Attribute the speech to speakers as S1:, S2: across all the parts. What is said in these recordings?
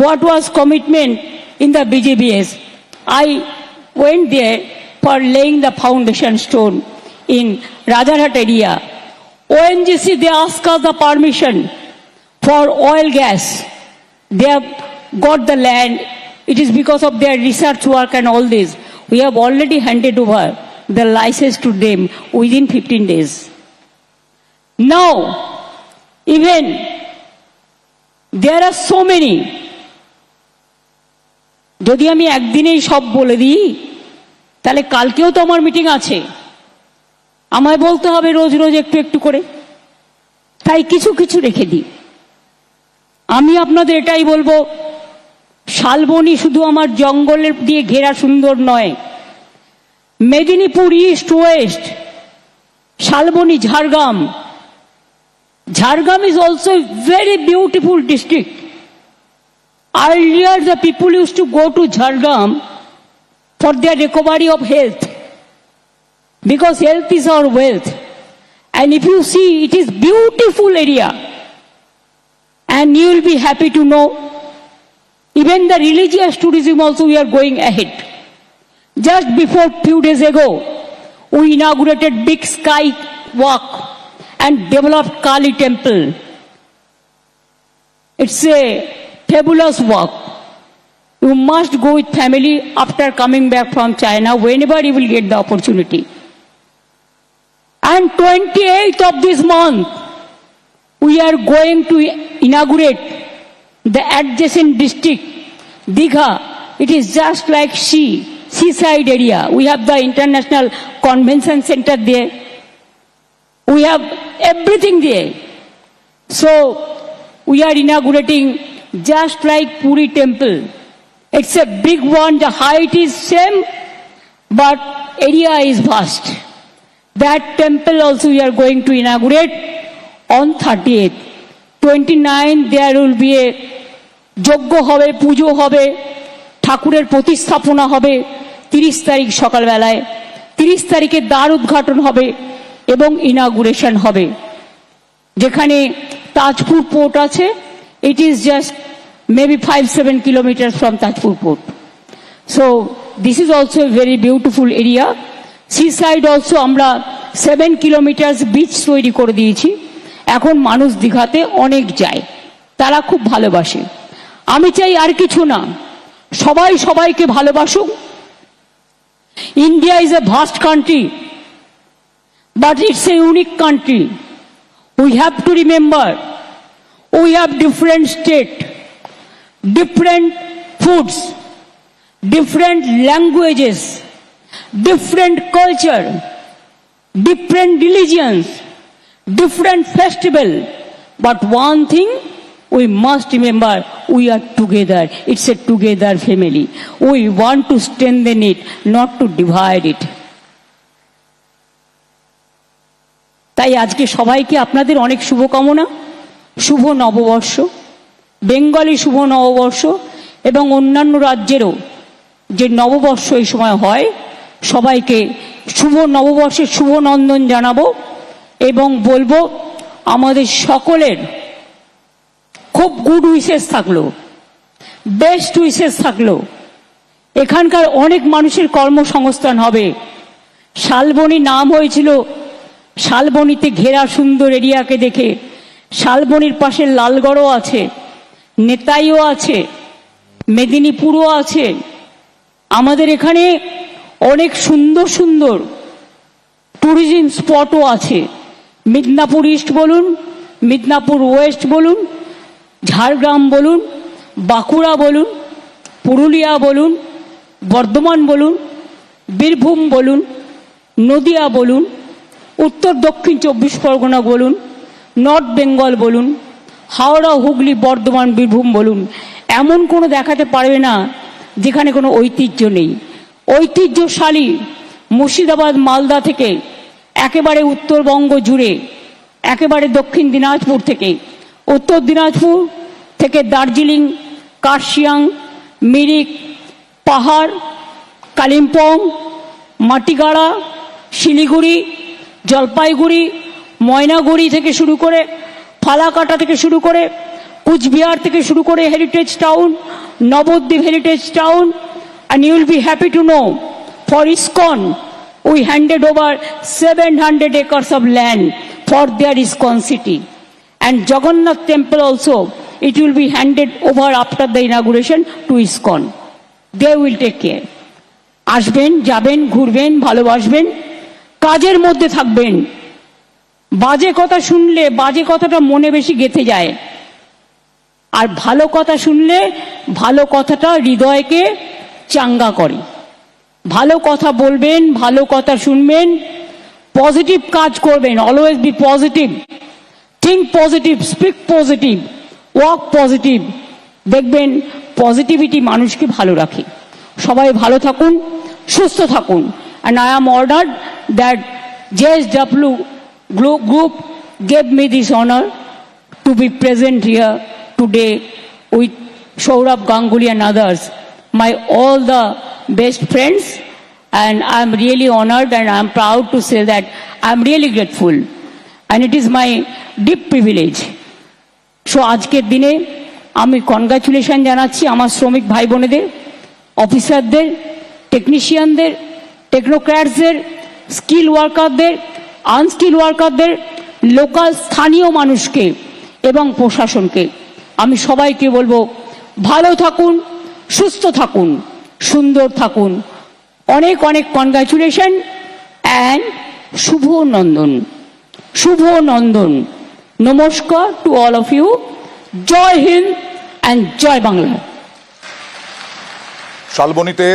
S1: what was commitment in the BGBS. I went there for laying the foundation stone in Rajarhat area. ONGC, they asked us the permission for oil gas. They have got the land. It is because of their research work and all this. We have already handed over the license to them within 15 days. Now, even there are so many. যদি আমি একদিনেই সব বলে দিই তাহলে কালকেও তো আমার মিটিং আছে, আমায় বলতে হবে রোজ রোজ একটু একটু করে, তাই কিছু কিছু রেখে দিই। আমি আপনাদের এটাই বলবো, শালবনী শুধু আমার জঙ্গলের দিয়ে ঘেরা সুন্দর নয়, Medinipur east West, Salboni Jhargram, Jhargram is also a very beautiful district. Earlier the people used to go to Jhargram for their recovery of health, because health is our wealth. And if you see, it is beautiful area, and you will be happy to know, even the religious tourism also we are going ahead. Just before few days ago, we inaugurated Big Sky Walk and developed Kali Temple. It's a fabulous walk. You must go with family after coming back from China, whenever you will get the opportunity. And 28th of this month, we are going to inaugurate the adjacent district, Digha. It is just like seaside area. We have the International Convention Center there. We have everything there. So we are inaugurating just like Puri Temple. It's a big one. The height is same, but area is vast. That temple also we are going to inaugurate on 30th. 29th there will be a যজ্ঞ হবে, পুজো হবে, ঠাকুরের প্রতিস্থাপনা হবে 30 তারিখ সকালবেলায়, 30 তারিখে দ্বার উদ্ঘাটন হবে এবং ইনাগুরেশন হবে। যেখানে তাজপুর পোর্ট আছে, it is just maybe 5-7 kilometers from Tajpur port. So this is also a very beautiful area. Seaside also আমরা 7 kilometers beach তৈরি করে দিয়েছি। এখন মানুষ দীঘাতে অনেক যায়, তারা খুব ভালোবাসে। আমি চাই আর কিছু না, সবাই সবাইকে ভালোবাসুক। India is a vast country, but it's a unique country. We have to remember, we have different state, different foods, different languages, different culture, different religions, different festival. But one thing we must remember, we are together. It's a together family. We want to strengthen it, not to divide it. তাই আজকে সবাইকে আপনাদের অনেক শুভকামনা, শুভ নববর্ষ, Bengali শুভ নববর্ষ এবং অন্যান্য রাজ্যেরও যে নববর্ষ এই সময় হয়, সবাইকে শুভ নববর্ষের শুভ নন্দন জানাবো এবং বলবো আমাদের সকলের খুব গুড উইশেস থাকলো, বেস্ট উইশেস থাকলো। এখানকার অনেক মানুষের কর্মসংস্থান হবে। শালবনী নাম হয়েছিল শালবনীতে ঘেরা সুন্দর এরিয়াকে দেখে। শালবনীর পাশে লালগড়ও আছে, নেতাইও আছে, মেদিনীপুরও আছে। আমাদের এখানে অনেক সুন্দর সুন্দর ট্যুরিজম স্পটও আছে। মিদনাপুর ইস্ট বলুন, মিদনাপুর ওয়েস্ট বলুন, ঝাড়গ্রাম বলুন, বাঁকুড়া বলুন, পুরুলিয়া বলুন, বর্ধমান বলুন, বীরভূম বলুন, নদিয়া বলুন, উত্তর দক্ষিণ 24 পরগনা বলুন, নর্থ বেঙ্গল বলুন, হাওড়া হুগলি বর্ধমান বীরভূম বলুন, এমন কোনো দেখাতে পারবে না যেখানে কোনো ঐতিহ্য নেই। ঐতিহ্যশালী মুর্শিদাবাদ মালদা থেকে একেবারে উত্তরবঙ্গ জুড়ে, একেবারে দক্ষিণ দিনাজপুর থেকে, উত্তর দিনাজপুর থেকে দার্জিলিং, কার্শিয়াং, মিরিক, পাহাড়, কালিম্পং, মাটিগাড়া, শিলিগুড়ি, জলপাইগুড়ি, ময়নাগুড়ি থেকে শুরু করে, ফালাকাটা থেকে শুরু করে কুচবিহার থেকে শুরু করে heritage town, Nabadwip heritage town, and you will be happy to know for ISKCON we handed over 700 acres of land for their ISKCON city, and Jagannath temple also it will be handed over after the inauguration to ISKCON. They will take care. আসবেন, যাবেন, ঘুরবেন, ভালোবাসবেন, কাজের মধ্যে থাকবেন। বাজে কথা শুনলে বাজে কথাটা মনে বেশি গেঁথে যায়, আর ভালো কথা শুনলে ভালো কথাটা হৃদয়কে চাঙ্গা করে। ভালো কথা বলবেন, ভালো কথা শুনবেন, পজিটিভ কাজ করবেন, always be positive, think positive, speak positive, work positive. দেখবেন পজিটিভিটি মানুষকে ভালো রাখে। সবাই ভালো থাকুন, সুস্থ থাকুন। And I am honored that JSW Group gave me this honor to be present here today with Saurabh Ganguly and others, my all the best friends, and I am really honored and I am proud to say that I am really grateful, and it is my deep privilege. So আজকের দিনে আমি congratulation জানাচ্ছি আমার শ্রমিক ভাই বোনেদের, অফিসারদের, টেকনিশিয়ানদের, টেকনোক্র্যাটসদের, skill ওয়ার্কারদের, unskilled ওয়ার্কারদের, local স্থানীয় মানুষকে এবং প্রশাসনকে। আমি সবাইকে বলবো ভালো থাকুন, সুস্থ থাকুন, সুন্দর থাকুন। অনেক অনেক কনগ্রাচুলেশন অ্যান্ড শুভ নন্দন, শুভ নন্দন। নমস্কার টু অল অফ ইউ। জয় হিন্দ অ্যান্ড জয় বাংলা।
S2: শালবনীতে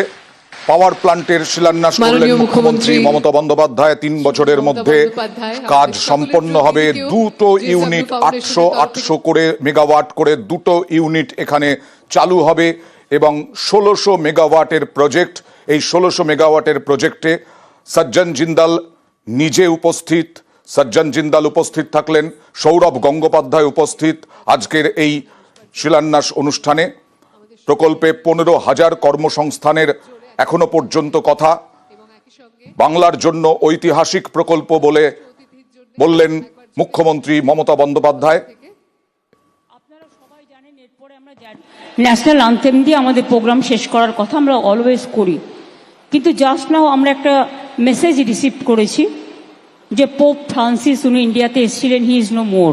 S2: পাওয়ার প্ল্যান্টের শিলান্যাস করলেন মুখ্যমন্ত্রী মমতা বন্দ্যোপাধ্যায়। 3 বছরের মধ্যে কাজ সম্পন্ন হবে। 2টো ইউনিট 800 করে মেগাওয়াট করে 2টো ইউনিট এখানে চালু হবে এবং 1600 মেগাওয়াটের প্রজেক্ট। এই 1600 মেগাওয়াটের প্রজেক্টে সজ্জন জিন্দাল নিজে উপস্থিত, সজ্জন জিন্দাল উপস্থিত থাকলেন, সৌরভ গঙ্গোপাধ্যায় উপস্থিত আজকের এই শিলান্যাস অনুষ্ঠানে। প্রকল্পে 15,000 কর্মসংস্থানের এখনো পর্যন্ত কথা। বাংলার জন্য ঐতিহাসিক প্রকল্প বলে বললেন মুখ্যমন্ত্রী মমতা বন্দ্যোপাধ্যায়।
S1: আপনারা সবাই জানেন এরপরে আমরা ন্যাশনাল আনথেম দিয়ে আমাদের প্রোগ্রাম শেষ করার কথা আমরা অলওয়েজ করি, কিন্তু জাস্ট নাও আমরা একটা মেসেজ রিসিভ করেছি যে পোপ ফ্রান্সিস উনি ইন্ডিয়াতে এসেছিলেন, হি ইজ নো মোর।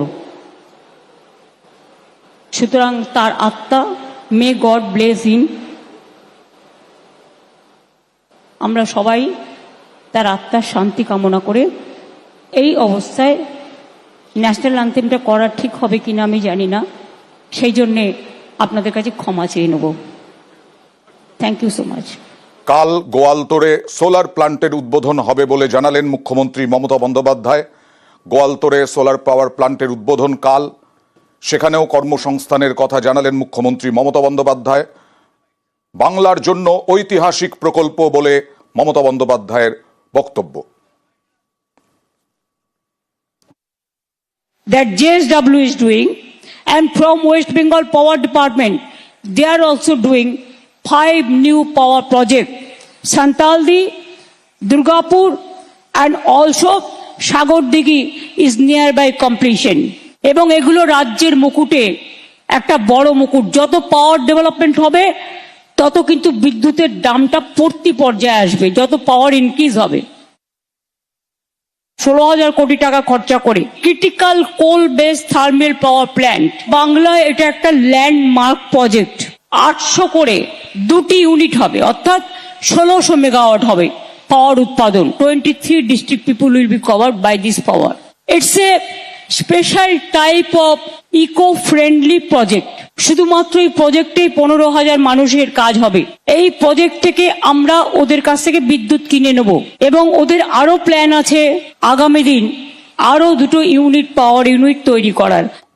S1: সুতরাং তার আত্মা, মে গড ব্লেস হিম। আমরা সবাই তার আত্মার শান্তি কামনা করে এই অবস্থায় ন্যাশনাল অ্যান্থেমটা করা ঠিক হবে কিনা আমি জানি না, সেই জন্যে আপনাদের কাছে ক্ষমা চেয়ে নেব। Thank you so much.
S2: কাল গোয়ালতোড়ে সোলার প্ল্যান্টের উদ্বোধন হবে বলে জানালেন মুখ্যমন্ত্রী মমতা বন্দ্যোপাধ্যায়। গোয়ালতোড়ে সোলার পাওয়ার প্ল্যান্টের উদ্বোধন কাল, সেখানেও কর্মসংস্থানের কথা জানালেন মুখ্যমন্ত্রী মমতা বন্দ্যোপাধ্যায়। বাংলার জন্য ঐতিহাসিক প্রকল্প বলে মমতা বন্দ্যোপাধ্যায়ের বক্তব্য।
S1: That JSW is doing, and from West Bengal Power Department they are also doing 5 new power projects, Santaldi, Durgapur, and also Sagardighi is nearby completion. এবং এগুলো রাজ্যের মুকুটে একটা বড় মুকুট। যত পাওয়ার ডেভেলপমেন্ট হবে তত কিন্তু বিদ্যুতের দামটা পড়তি পর্যায়ে আসবে, যত পাওয়ার ইনক্রিজ হবে। 16,000 কোটি টাকা খরচা করে ক্রিটিক্যাল কোল বেস থার্মাল পাওয়ার প্ল্যান্ট, বাংলায় এটা একটা ল্যান্ডমার্ক প্রজেক্ট। 800 করে 2টি ইউনিট হবে, অর্থাৎ 1600 মেগাওয়াট হবে পাওয়ার উৎপাদন। 23 district people will be covered by this power. It's a special type of eco friendly project. শুধুমাত্র এই প্রজেক্টে 15,000 মানুষের কাজ হবে। এই প্রজেক্ট থেকে আমরা ওদের কাছ থেকে বিদ্যুৎ কিনে নেব এবং ওদের আরো প্ল্যান আছে আগামী দিন আরো 2টো ইউনিট পাওয়ার ইউনিট তৈরি করার।